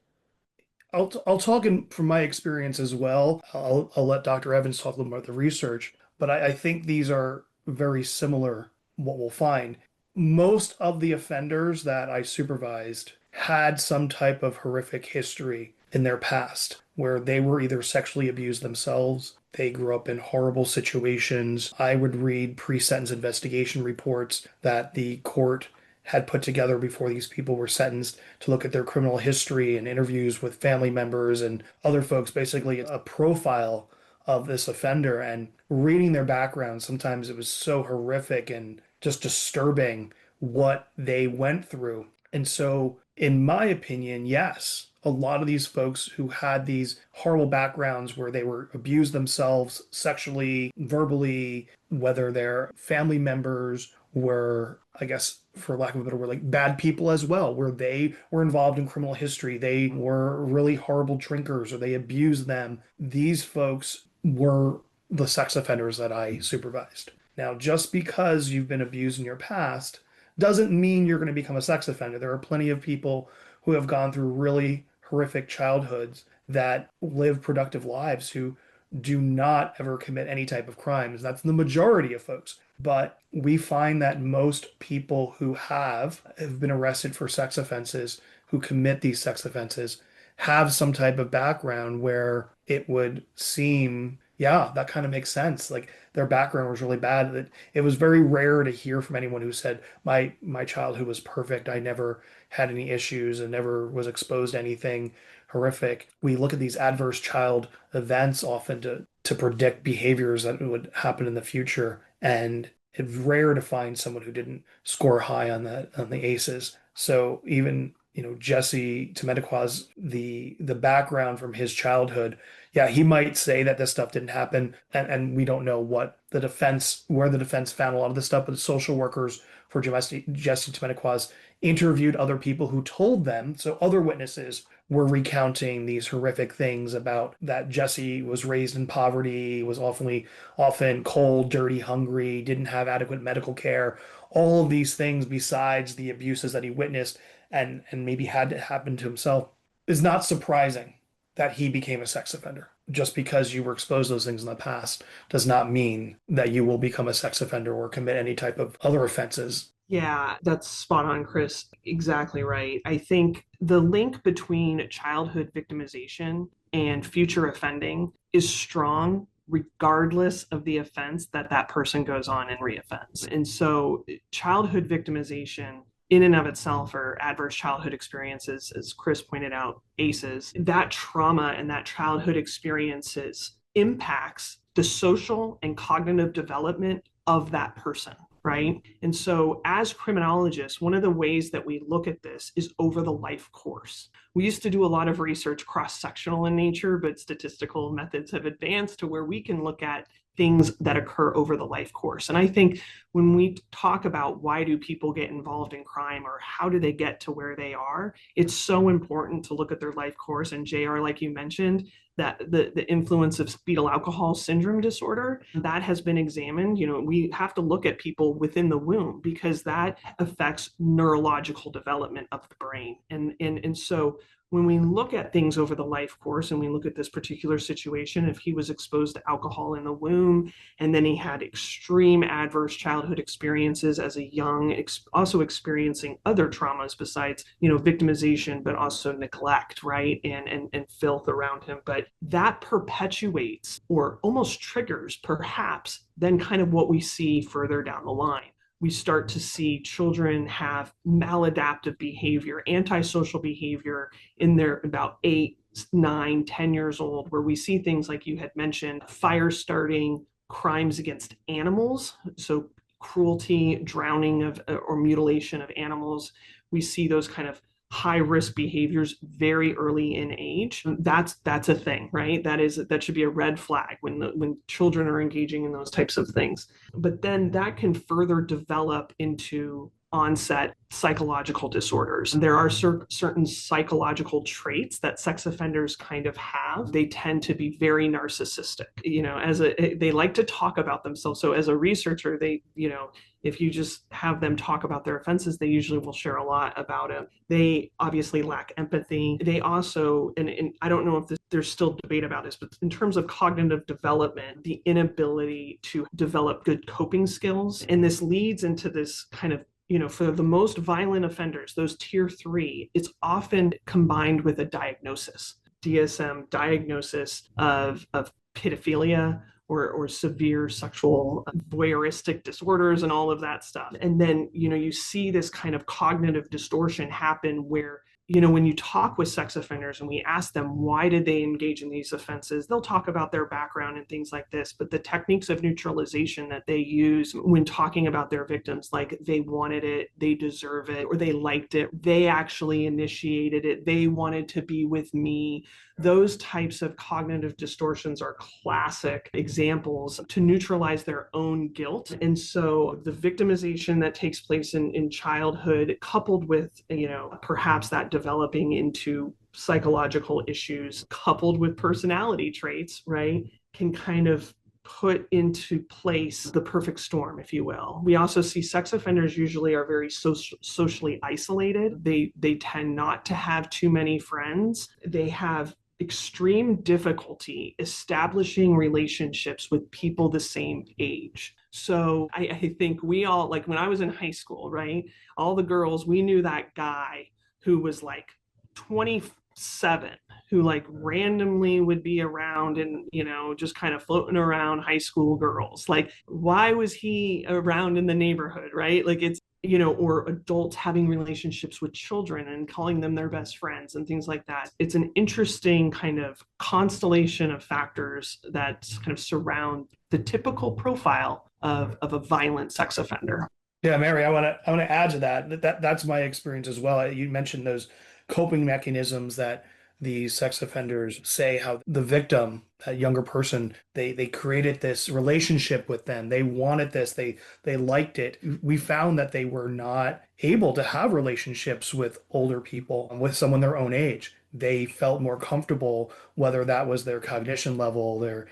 I'll talk from my experience as well. I'll let Dr. Evans talk a little more about the research, but I think these are very similar, what we'll find. Most of the offenders that I supervised had some type of horrific history in their past where they were either sexually abused themselves, they grew up in horrible situations. I would read pre-sentence investigation reports that the court had put together before these people were sentenced to look at their criminal history and interviews with family members and other folks, basically a profile of this offender. And reading their background, sometimes it was so horrific and just disturbing what they went through. And so, in my opinion, yes, a lot of these folks who had these horrible backgrounds where they were abused themselves sexually, verbally, whether their family members were, I guess, for lack of a better word, like bad people as well, where they were involved in criminal history, they were really horrible drinkers or they abused them. These folks were the sex offenders that I supervised. Now, just because you've been abused in your past doesn't mean you're going to become a sex offender. There are plenty of people who have gone through really horrific childhoods that live productive lives who do not ever commit any type of crimes. That's the majority of folks. But we find that most people who have been arrested for sex offenses, who commit these sex offenses, have some type of background where it would seem, yeah, that kind of makes sense. Like their background was really bad. That it was very rare to hear from anyone who said, my childhood was perfect. I never had any issues and never was exposed to anything horrific. We look at these adverse child events often to predict behaviors that would happen in the future. And it's rare to find someone who didn't score high on the ACEs. So even, Jesse Timmendequas, the background from his childhood, yeah, he might say that this stuff didn't happen, and we don't know where the defense found a lot of this stuff, but the social workers for Jesse Timmendequas interviewed other people who told them, so other witnesses were recounting these horrific things about that Jesse was raised in poverty, was often cold, dirty, hungry, didn't have adequate medical care, all of these things besides the abuses that he witnessed and maybe had to happen to himself. Is not surprising that he became a sex offender. Just because you were exposed to those things in the past does not mean that you will become a sex offender or commit any type of other offenses. Yeah, that's spot on, Chris. Exactly right. I think the link between childhood victimization and future offending is strong regardless of the offense that person goes on and reoffends. And so childhood victimization in and of itself, or adverse childhood experiences, as Chris pointed out, ACEs, that trauma and that childhood experiences impacts the social and cognitive development of that person. Right. And so as criminologists, one of the ways that we look at this is over the life course. We used to do a lot of research cross-sectional in nature, but statistical methods have advanced to where we can look at things that occur over the life course. And I think when we talk about why do people get involved in crime or how do they get to where they are, it's so important to look at their life course. And JR, like you mentioned, that the influence of fetal alcohol syndrome disorder, that has been examined. We have to look at people within the womb because that affects neurological development of the brain. And so when we look at things over the life course and we look at this particular situation, if he was exposed to alcohol in the womb and then he had extreme adverse childhood experiences as a young, also experiencing other traumas besides, victimization, but also neglect, right? And filth around him. But that perpetuates or almost triggers perhaps then kind of what we see further down the line. We start to see children have maladaptive behavior, antisocial behavior in their about 8, 9, 10 years old, where we see things like you had mentioned, fire starting, crimes against animals, so cruelty, drowning of or mutilation of animals. We see those kind of high risk behaviors very early in age, that's a thing, right? That should be a red flag when children are engaging in those types of things. But then that can further develop into onset psychological disorders. There are certain psychological traits that sex offenders kind of have. They tend to be very narcissistic. They like to talk about themselves. So as a researcher, if you just have them talk about their offenses, they usually will share a lot about it. They obviously lack empathy. They also, and I don't know if there's still debate about this, but in terms of cognitive development, the inability to develop good coping skills. And this leads into this kind of, for the most violent offenders, those tier 3, it's often combined with a diagnosis, DSM diagnosis of pedophilia or severe sexual voyeuristic disorders and all of that stuff. And then, you see this kind of cognitive distortion happen where, when you talk with sex offenders and we ask them why did they engage in these offenses, they'll talk about their background and things like this, but the techniques of neutralization that they use when talking about their victims, like they wanted it, they deserve it, or they liked it, they actually initiated it, they wanted to be with me, those types of cognitive distortions are classic examples to neutralize their own guilt. And so the victimization that takes place in childhood, coupled with, perhaps that developing into psychological issues, coupled with personality traits, right, can kind of put into place the perfect storm, if you will. We also see sex offenders usually are very socially isolated. They tend not to have too many friends. They have extreme difficulty establishing relationships with people the same age. So I think we all, like when I was in high school, right, all the girls, we knew that guy who was like 27, who like randomly would be around and, just kind of floating around high school girls. Like, why was he around in the neighborhood, right? Like it's, or adults having relationships with children and calling them their best friends and things like that. It's an interesting kind of constellation of factors that kind of surround the typical profile of a violent sex offender. Yeah, Mary, I want to add to that's my experience as well. You mentioned those coping mechanisms that these sex offenders say, how the victim, that younger person, they created this relationship with them. They wanted this. They liked it. We found that they were not able to have relationships with older people, with someone their own age. They felt more comfortable, whether that was their cognition level, their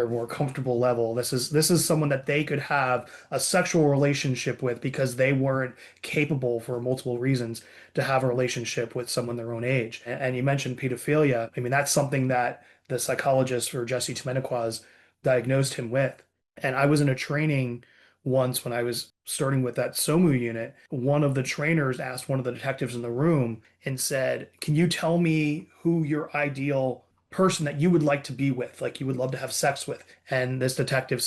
more comfortable level. This is someone that they could have a sexual relationship with because they weren't capable, for multiple reasons, to have a relationship with someone their own age. And you mentioned pedophilia. I mean, that's something that the psychologist for Jesse Timmendequas diagnosed him with. And I was in a training once when I was starting with that SOMU unit. One of the trainers asked one of the detectives in the room and said, "Can you tell me who your ideal person that you would like to be with, like you would love to have sex with?" And this detective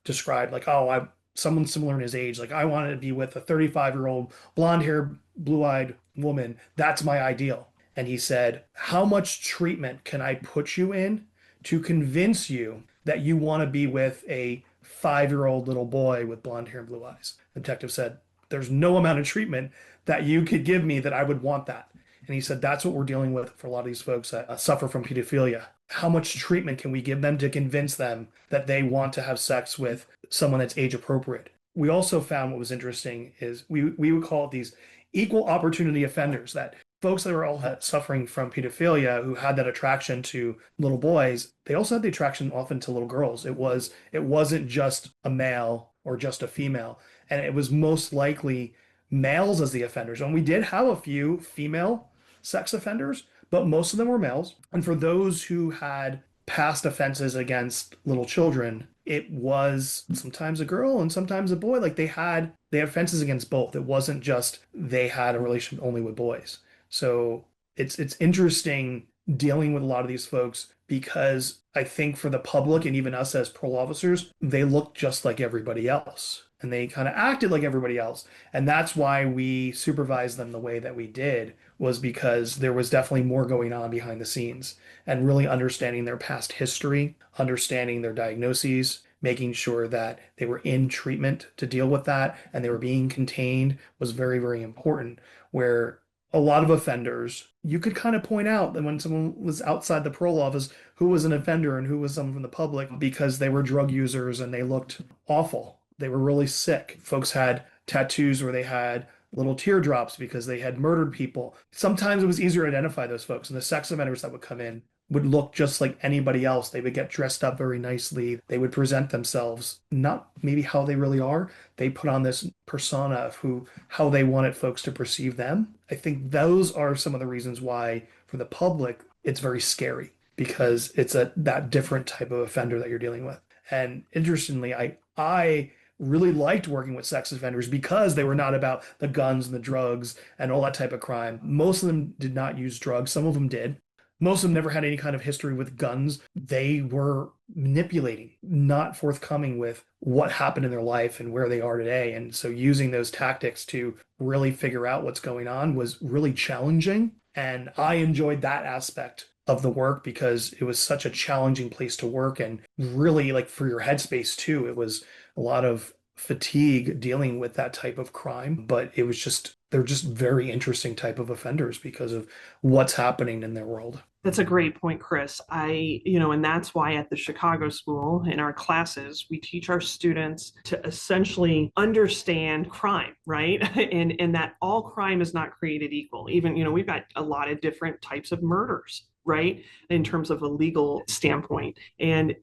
described like, "Oh, I'm someone similar in his age. Like I wanted to be with a 35-year-old blonde-haired, blue-eyed woman. That's my ideal." And he said, "How much treatment can I put you in to convince you that you want to be with a 5-year-old little boy with blonde hair and blue eyes?" The detective said, "There's no amount of treatment that you could give me that I would want that." And he said, that's what we're dealing with for a lot of these folks that suffer from pedophilia. How much treatment can we give them to convince them that they want to have sex with someone that's age appropriate? We also found what was interesting is we would call it these equal opportunity offenders, that folks that are all suffering from pedophilia who had that attraction to little boys, they also had the attraction often to little girls. It wasn't just a male or just a female. And it was most likely males as the offenders. And we did have a few female sex offenders, but most of them were males. And for those who had past offenses against little children, it was sometimes a girl and sometimes a boy. Like they had offenses against both. It wasn't just they had a relationship only with boys. So it's interesting dealing with a lot of these folks, because I think for the public and even us as parole officers, they look just like everybody else and they kind of acted like everybody else. And that's why we supervised them the way that we did, was because there was definitely more going on behind the scenes, and really understanding their past history, understanding their diagnoses, making sure that they were in treatment to deal with that and they were being contained was very, very important. Where a lot of offenders, you could kind of point out that when someone was outside the parole office, who was an offender and who was someone from the public because they were drug users and they looked awful. They were really sick. Folks had tattoos where they had little teardrops because they had murdered people. Sometimes it was easier to identify those folks. And the sex offenders that would come in would look just like anybody else. They would get dressed up very nicely. They would present themselves, not maybe how they really are. They put on this persona of how they wanted folks to perceive them. I think those are some of the reasons why, for the public, it's very scary, because it's that different type of offender that you're dealing with. And interestingly, I really liked working with sex offenders because they were not about the guns and the drugs and all that type of crime. Most of them did not use drugs. Some of them did. Most of them never had any kind of history with guns. They were manipulating, not forthcoming with what happened in their life and where they are today. And so using those tactics to really figure out what's going on was really challenging. And I enjoyed that aspect of the work because it was such a challenging place to work, and really, like, for your headspace too. It was a lot of fatigue dealing with that type of crime, but they're just very interesting type of offenders because of what's happening in their world. That's a great point, Chris. And that's why at the Chicago School in our classes, we teach our students to essentially understand crime, right? and that all crime is not created equal. Even, we've got a lot of different types of murders, right? In terms of a legal standpoint. And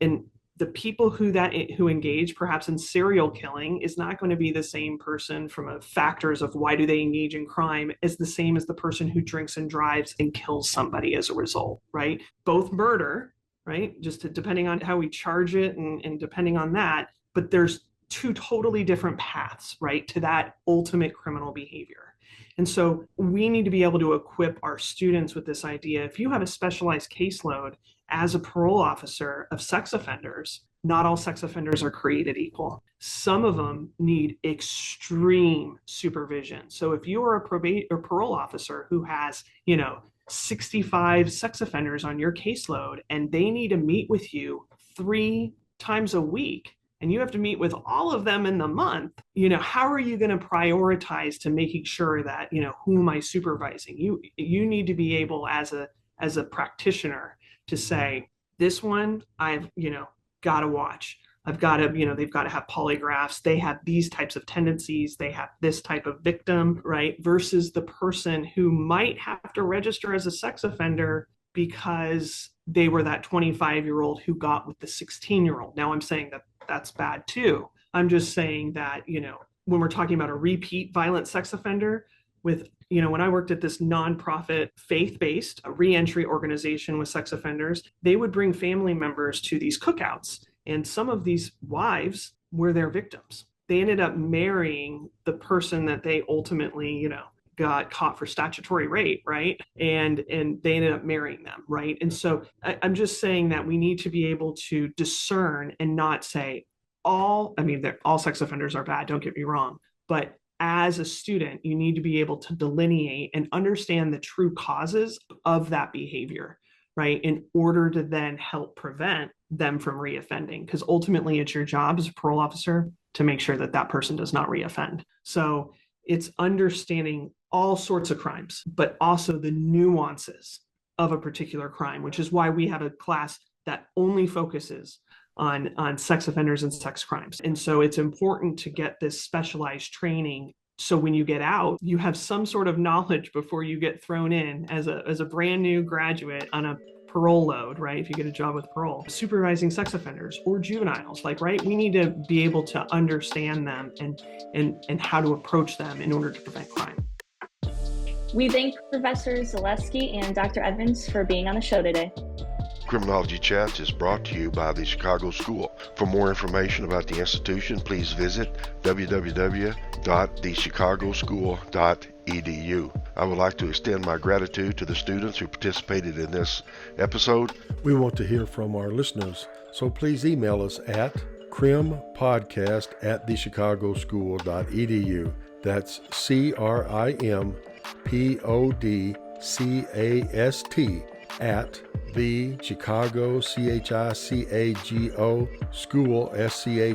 the people who engage perhaps in serial killing is not going to be the same person from a factors of why do they engage in crime as the same as the person who drinks and drives and kills somebody as a result, right? Both murder, right? Depending on how we charge it and depending on that, but there's two totally different paths, right, to that ultimate criminal behavior. And so we need to be able to equip our students with this idea. If you have a specialized caseload as a parole officer of sex offenders, not all sex offenders are created equal. Some of them need extreme supervision. So if you are a parole officer who has, 65 sex offenders on your caseload and they need to meet with you 3 times a week, and you have to meet with all of them in the month, how are you going to prioritize to making sure that, who am I supervising? You need to be able as a practitioner to say, this one I've, got to watch. I've got to, they've got to have polygraphs. They have these types of tendencies. They have this type of victim, right? Versus the person who might have to register as a sex offender because they were that 25-year-old who got with the 16-year-old. Now I'm saying that that's bad too. I'm just saying that, when we're talking about a repeat violent sex offender with, when I worked at this nonprofit faith-based reentry organization with sex offenders, they would bring family members to these cookouts. And some of these wives were their victims. They ended up marrying the person that they ultimately, got caught for statutory rape, right? And they ended up marrying them, right? And so I'm just saying that we need to be able to discern and not say all sex offenders are bad, don't get me wrong. But as a student, you need to be able to delineate and understand the true causes of that behavior, right? In order to then help prevent them from reoffending. Because ultimately it's your job as a parole officer to make sure that that person does not reoffend. So it's understanding all sorts of crimes, but also the nuances of a particular crime, which is why we have a class that only focuses on sex offenders and sex crimes. And so it's important to get this specialized training. So when you get out, you have some sort of knowledge before you get thrown in as a brand new graduate on a parole load, right? If you get a job with parole, supervising sex offenders or juveniles, right? We need to be able to understand them and how to approach them in order to prevent crime. We thank Professor Zaleski and Dr. Evans for being on the show today. Criminology Chats is brought to you by the Chicago School. For more information about the institution, please visit www.thechicagoschool.edu. I would like to extend my gratitude to the students who participated in this episode. We want to hear from our listeners, so please email us at crimpodcast@thechicagoschool.edu. That's CRIMPODCAST the Chicago, CHICAGO, school, SCHOOL.edu.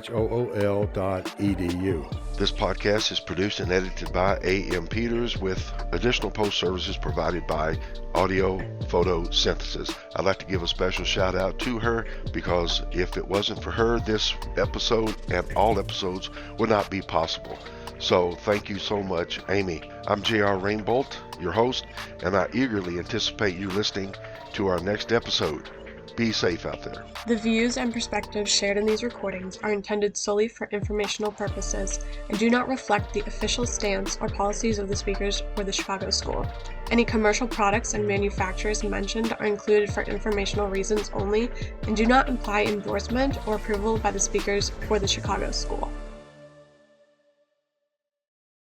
This podcast is produced and edited by A.M. Peters with additional post services provided by Audio Photo Synthesis. I'd like to give a special shout out to her because if it wasn't for her, this episode and all episodes would not be possible. So thank you so much, Amy. I'm J.R. Rainbolt, your host, and I eagerly anticipate you listening to our next episode. Be safe out there. The views and perspectives shared in these recordings are intended solely for informational purposes and do not reflect the official stance or policies of the speakers or the Chicago School. Any commercial products and manufacturers mentioned are included for informational reasons only and do not imply endorsement or approval by the speakers or the Chicago School.